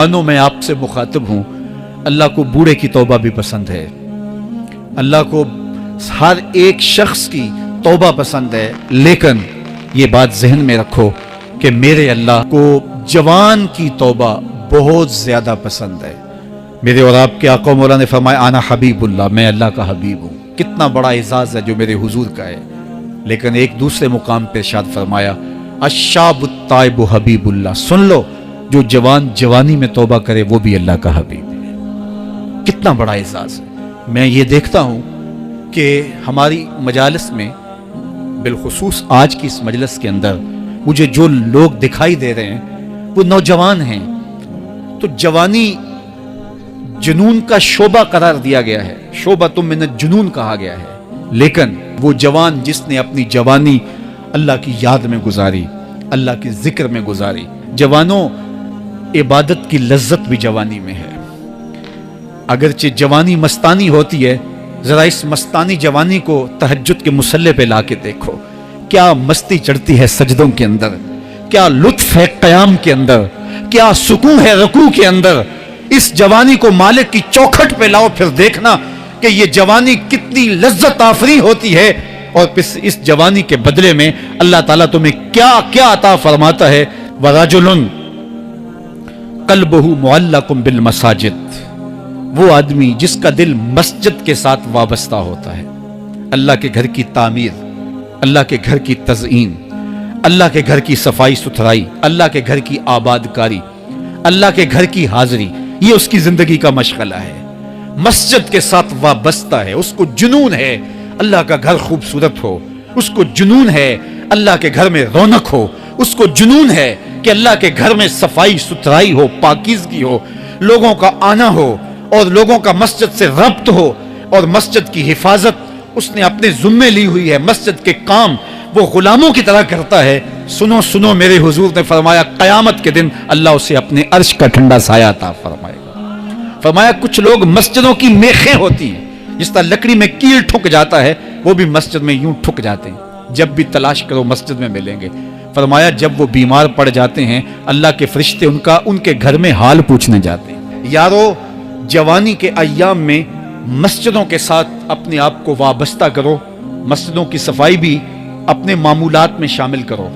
انو میں آپ سے مخاطب ہوں، اللہ کو بوڑھے کی توبہ بھی پسند ہے، اللہ کو ہر ایک شخص کی توبہ پسند ہے، لیکن یہ بات ذہن میں رکھو کہ میرے اللہ کو جوان کی توبہ بہت زیادہ پسند ہے۔ میرے اور آپ کے آقا مولا نے فرمایا انا حبیب اللہ، میں اللہ کا حبیب ہوں۔ کتنا بڑا اعزاز ہے جو میرے حضور کا ہے، لیکن ایک دوسرے مقام پہ ارشاد فرمایا الشاب التائب حبیب اللہ، سن لو جو جوان جوانی میں توبہ کرے وہ بھی اللہ کا حبیب ہے۔ کتنا بڑا اعزاز ہے۔ میں یہ دیکھتا ہوں کہ ہماری مجالس میں، بالخصوص آج کی اس مجلس کے اندر، مجھے جو لوگ دکھائی دے رہے ہیں وہ نوجوان ہیں۔ تو جوانی جنون کا شعبہ قرار دیا گیا ہے، شعبۃ من الجنون کہا گیا ہے، لیکن وہ جوان جس نے اپنی جوانی اللہ کی یاد میں گزاری، اللہ کے ذکر میں گزاری۔ جوانوں، عبادت کی لذت بھی جوانی میں ہے۔ اگرچہ جوانی مستانی ہوتی ہے، ذرا اس مستانی جوانی کو تہجد کے مصلی پہ لا کے دیکھو، کیا مستی چڑھتی ہے سجدوں کے اندر، کیا لطف ہے قیام کے اندر، کیا سکون ہے رکوع کے اندر۔ اس جوانی کو مالک کی چوکھٹ پہ لاؤ، پھر دیکھنا کہ یہ جوانی کتنی لذت آفری ہوتی ہے، اور پھر اس جوانی کے بدلے میں اللہ تعالیٰ تمہیں کیا کیا عطا فرماتا ہے۔ وَرَجُلٌ قَلْبُهُ مُعَلَّقٌ بِالْمَسَاجِدِ، وہ آدمی جس کا دل مسجد کے ساتھ وابستہ ہوتا ہے، اللہ کے گھر کی تعمیر، اللہ کے گھر کی تزئین، اللہ کے گھر کی صفائی ستھرائی، اللہ کے گھر کی آباد کاری، اللہ کے گھر کی حاضری، یہ اس کی زندگی کا مشغلہ ہے۔ مسجد کے ساتھ وابستہ ہے، اس کو جنون ہے اللہ کا گھر خوبصورت ہو، اس کو جنون ہے اللہ کے گھر میں رونق ہو، اس کو جنون ہے کہ اللہ کے گھر میں صفائی ستھرائی ہو، پاکیزگی ہو، لوگوں کا آنا ہو، اور لوگوں کا مسجد سے ربط ہو، اور مسجد کی حفاظت اس نے اپنے ذمے لی ہوئی ہے، مسجد کے کام وہ غلاموں کی طرح کرتا ہے۔ سنو سنو، میرے حضور نے فرمایا قیامت کے دن اللہ اسے اپنے عرش کا ٹھنڈا سایہ عطا فرمائے گا۔ فرمایا کچھ لوگ مسجدوں کی میخیں ہوتی ہیں، جس طرح لکڑی میں کیل ٹھک جاتا ہے، وہ بھی مسجد میں یوں ٹھک جاتے ہیں، جب بھی تلاش کرو مسجد میں ملیں گے۔ فرمایا جب وہ بیمار پڑ جاتے ہیں، اللہ کے فرشتے ان کے گھر میں حال پوچھنے جاتے ہیں۔ یارو، جوانی کے ایام میں مسجدوں کے ساتھ اپنے آپ کو وابستہ کرو، مسجدوں کی صفائی بھی اپنے معمولات میں شامل کرو۔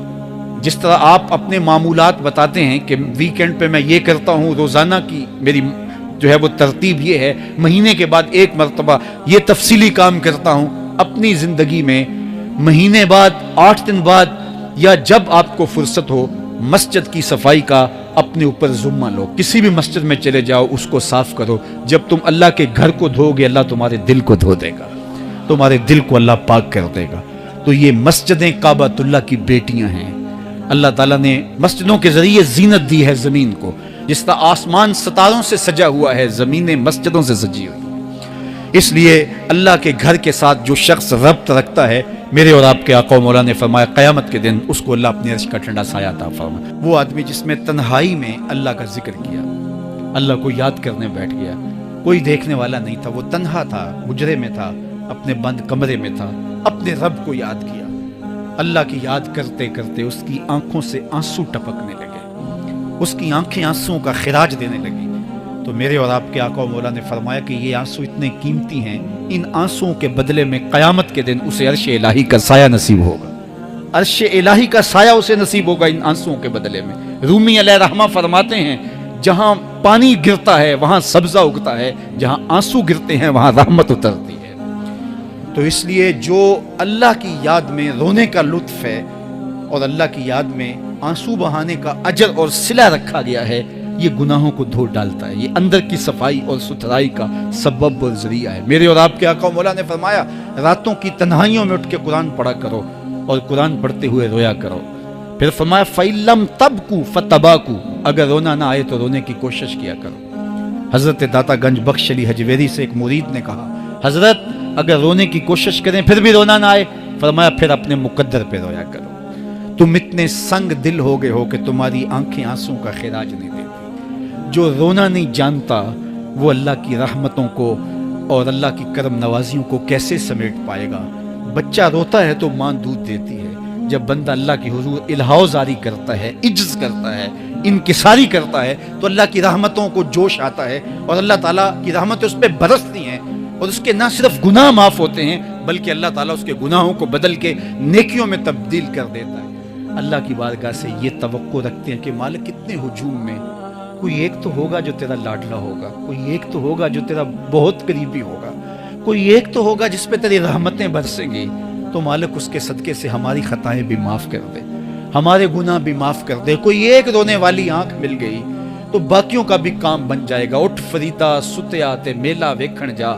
جس طرح آپ اپنے معمولات بتاتے ہیں کہ ویکینڈ پہ میں یہ کرتا ہوں، روزانہ کی میری جو ہے وہ ترتیب یہ ہے، مہینے کے بعد ایک مرتبہ یہ تفصیلی کام کرتا ہوں، اپنی زندگی میں مہینے بعد، 8 دن بعد، یا جب آپ کو فرصت ہو، مسجد کی صفائی کا اپنے اوپر ذمہ لو۔ کسی بھی مسجد میں چلے جاؤ، اس کو صاف کرو۔ جب تم اللہ کے گھر کو دھو گے، اللہ تمہارے دل کو دھو دے گا، تمہارے دل کو اللہ پاک کر دے گا۔ تو یہ مسجدیں کعبۃ اللہ کی بیٹیاں ہیں۔ اللہ تعالیٰ نے مسجدوں کے ذریعے زینت دی ہے زمین کو، جس طرح آسمان ستاروں سے سجا ہوا ہے، زمینیں مسجدوں سے سجی ہوئی۔ اس لیے اللہ کے گھر کے ساتھ جو شخص ربط رکھتا ہے، میرے اور آپ کے آقا و مولا نے فرمایا قیامت کے دن اس کو اللہ اپنے عرش کا ٹھنڈا سایہ عطا فرمائے۔ وہ آدمی جس میں تنہائی میں اللہ کا ذکر کیا، اللہ کو یاد کرنے بیٹھ گیا، کوئی دیکھنے والا نہیں تھا، وہ تنہا تھا، حجرے میں تھا، اپنے بند کمرے میں تھا، اپنے رب کو یاد کیا۔ اللہ کی یاد کرتے کرتے اس کی آنکھوں سے آنسو ٹپکنے لگے، اس کی آنکھیں آنسوؤں کا خراج دینے لگی۔ تو میرے اور آپ کے آقا و مولا نے فرمایا کہ یہ آنسو اتنے قیمتی ہیں، ان آنسوؤں کے بدلے میں قیامت کے دن اسے عرش الہی کا سایہ نصیب ہوگا، عرش الہی کا سایہ اسے نصیب ہوگا ان آنسوؤں کے بدلے میں۔ رومی علیہ رحمہ فرماتے ہیں جہاں پانی گرتا ہے وہاں سبزہ اگتا ہے، جہاں آنسو گرتے ہیں وہاں رحمت اترتی ہے۔ تو اس لیے جو اللہ کی یاد میں رونے کا لطف ہے، اور اللہ کی یاد میں آنسو بہانے کا اجر اور صلہ رکھا گیا ہے، یہ گناہوں کو دھو ڈالتا ہے، یہ اندر کی صفائی اور ستھرائی کا سبب اور ذریعہ ہے۔ میرے اور آپ کے آقا مولا نے فرمایا راتوں کی تنہائیوں میں اٹھ کے قرآن پڑھا کرو، اور قرآن پڑھتے ہوئے رویا کرو۔ پھر فرمایا فَإِلَّمْ تَبْكُوا فَتَبَاكُوا، اگر رونا نہ آئے تو رونے کی کوشش کیا کرو۔ حضرت داتا گنج بخش علی حجویری سے ایک مرید نے کہا حضرت اگر رونے کی کوشش کریں پھر بھی رونا نہ آئے، فرمایا پھر اپنے مقدر پہ رویا کرو۔ تم اتنے سنگ دل ہو گئے ہو کہ تمہاری آنکھیں آنسوں کا خراج نہیں دیتی۔ جو رونا نہیں جانتا وہ اللہ کی رحمتوں کو اور اللہ کی کرم نوازیوں کو کیسے سمیٹ پائے گا؟ بچہ روتا ہے تو ماں دودھ دیتی ہے، جب بندہ اللہ کی حضور الہاؤ زاری کرتا ہے، عجز کرتا ہے، انکساری کرتا ہے تو اللہ کی رحمتوں کو جوش آتا ہے اور اللہ تعالیٰ کی رحمتیں اس پہ برستی ہیں اور اس کے نہ صرف گناہ معاف ہوتے ہیں بلکہ اللہ تعالیٰ اس کے گناہوں کو بدل کے نیکیوں میں تبدیل کر دیتا ہے۔ اللہ کی بارگاہ سے یہ توقع رکھتے ہیں کہ مالک کتنے ہجوم میں کوئی ایک تو ہوگا جو تیرا لاڈلا ہوگا، کوئی ایک تو ہوگا جو تیرا بہت قریبی ہوگا، کوئی ایک تو ہوگا جس پہ تیری رحمتیں برسیں گی، تو مالک اس کے صدقے سے ہماری خطائیں بھی معاف کر دے، ہمارے گناہ بھی معاف کر دے۔ کوئی ایک رونے والی آنکھ مل گئی تو باقیوں کا بھی کام بن جائے گا۔ اٹھ فریدا ستیا تے میلا ویکھن جا،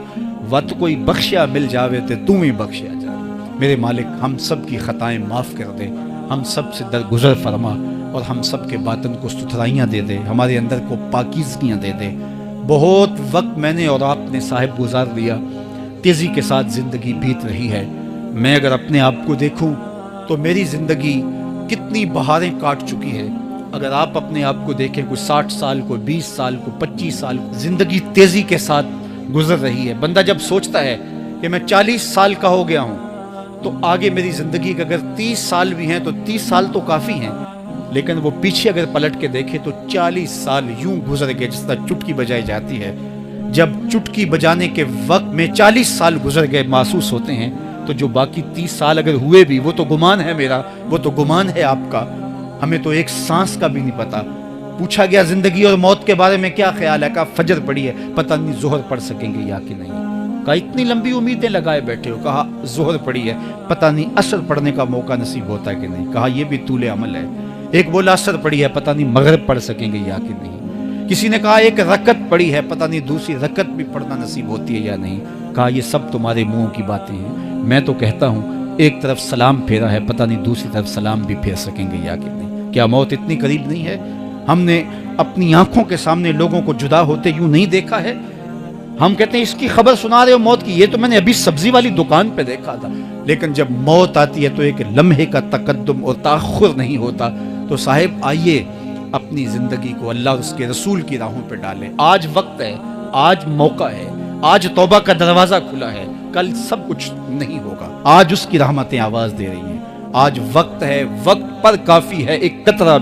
وت کوئی بخشیا مل جاوے تے توں ہی بخشیا جا۔ میرے مالک ہم سب کی خطائیں معاف کر دے، ہم سب سے درگزر فرما اور ہم سب کے باطن کو ستھرائیاں دے دے، ہمارے اندر کو پاکیزگیاں دے دے۔ بہت وقت میں نے اور آپ نے صاحب گزار لیا، تیزی کے ساتھ زندگی بیت رہی ہے۔ میں اگر اپنے آپ کو دیکھوں تو میری زندگی کتنی بہاریں کاٹ چکی ہے۔ اگر آپ اپنے آپ کو دیکھیں، کوئی 60 سال کو 20 سال کو 25 سال کو زندگی تیزی کے ساتھ گزر رہی ہے۔ بندہ جب سوچتا ہے کہ میں 40 سال کا ہو گیا ہوں تو آگے میری زندگی کے اگر 30 سال بھی ہیں تو 30 سال تو کافی ہیں، لیکن وہ پیچھے اگر پلٹ کے دیکھے تو 40 سال یوں گزر گئے جس طرح چٹکی بجائی جاتی ہے۔ جب چٹکی بجانے کے وقت میں 40 سال گزر گئے محسوس ہوتے ہیں تو جو باقی 30 سال اگر ہوئے بھی وہ تو گمان ہے میرا، وہ تو گمان ہے آپ کا، ہمیں تو ایک سانس کا بھی نہیں پتا۔ پوچھا گیا زندگی اور موت کے بارے میں کیا خیال ہے؟ کہا فجر پڑی ہے، پتہ نہیں ظہر پڑھ سکیں گے یا کہ نہیں۔ کہا اتنی لمبی امیدیں لگائے بیٹھے ہو، کہا ظہر پڑی ہے، پتہ نہیں عصر پڑھنے کا موقع نصیب ہوتا ہے کہ نہیں۔ کہا یہ بھی طول عمل ہے۔ ایک بولا عصر پڑی ہے، پتہ نہیں مغرب پڑھ سکیں گے یا کہ نہیں۔ کسی نے کہا ایک رکعت پڑی ہے، پتہ نہیں دوسری رکعت بھی پڑھنا نصیب ہوتی ہے یا نہیں۔ کہا یہ سب تمہارے منہوں کی باتیں ہیں، میں تو کہتا ہوں ایک طرف سلام پھیرا ہے، پتہ نہیں دوسری طرف سلام بھی پھیر سکیں گے یا کہ نہیں۔ کیا موت اتنی قریب نہیں ہے؟ ہم نے اپنی آنکھوں کے سامنے لوگوں کو جدا ہوتے یوں نہیں دیکھا ہے؟ ہم کہتے ہیں اس کی خبر سنا رہے ہو موت کی، یہ تو میں نے ابھی سبزی والی دکان پہ دیکھا تھا۔ لیکن جب موت آتی ہے تو ایک لمحے کا تقدم اور تاخر نہیں ہوتا۔ تو صاحب آئیے اپنی زندگی کو اللہ اور اس کے رسول کی راہوں پہ ڈالیں۔ آج وقت ہے، آج موقع ہے، آج توبہ کا دروازہ کھلا ہے، کل سب کچھ نہیں ہوگا۔ آج اس کی رحمتیں آواز دے رہی ہیں، آج وقت ہے، وقت پر کافی ہے ایک قطرہ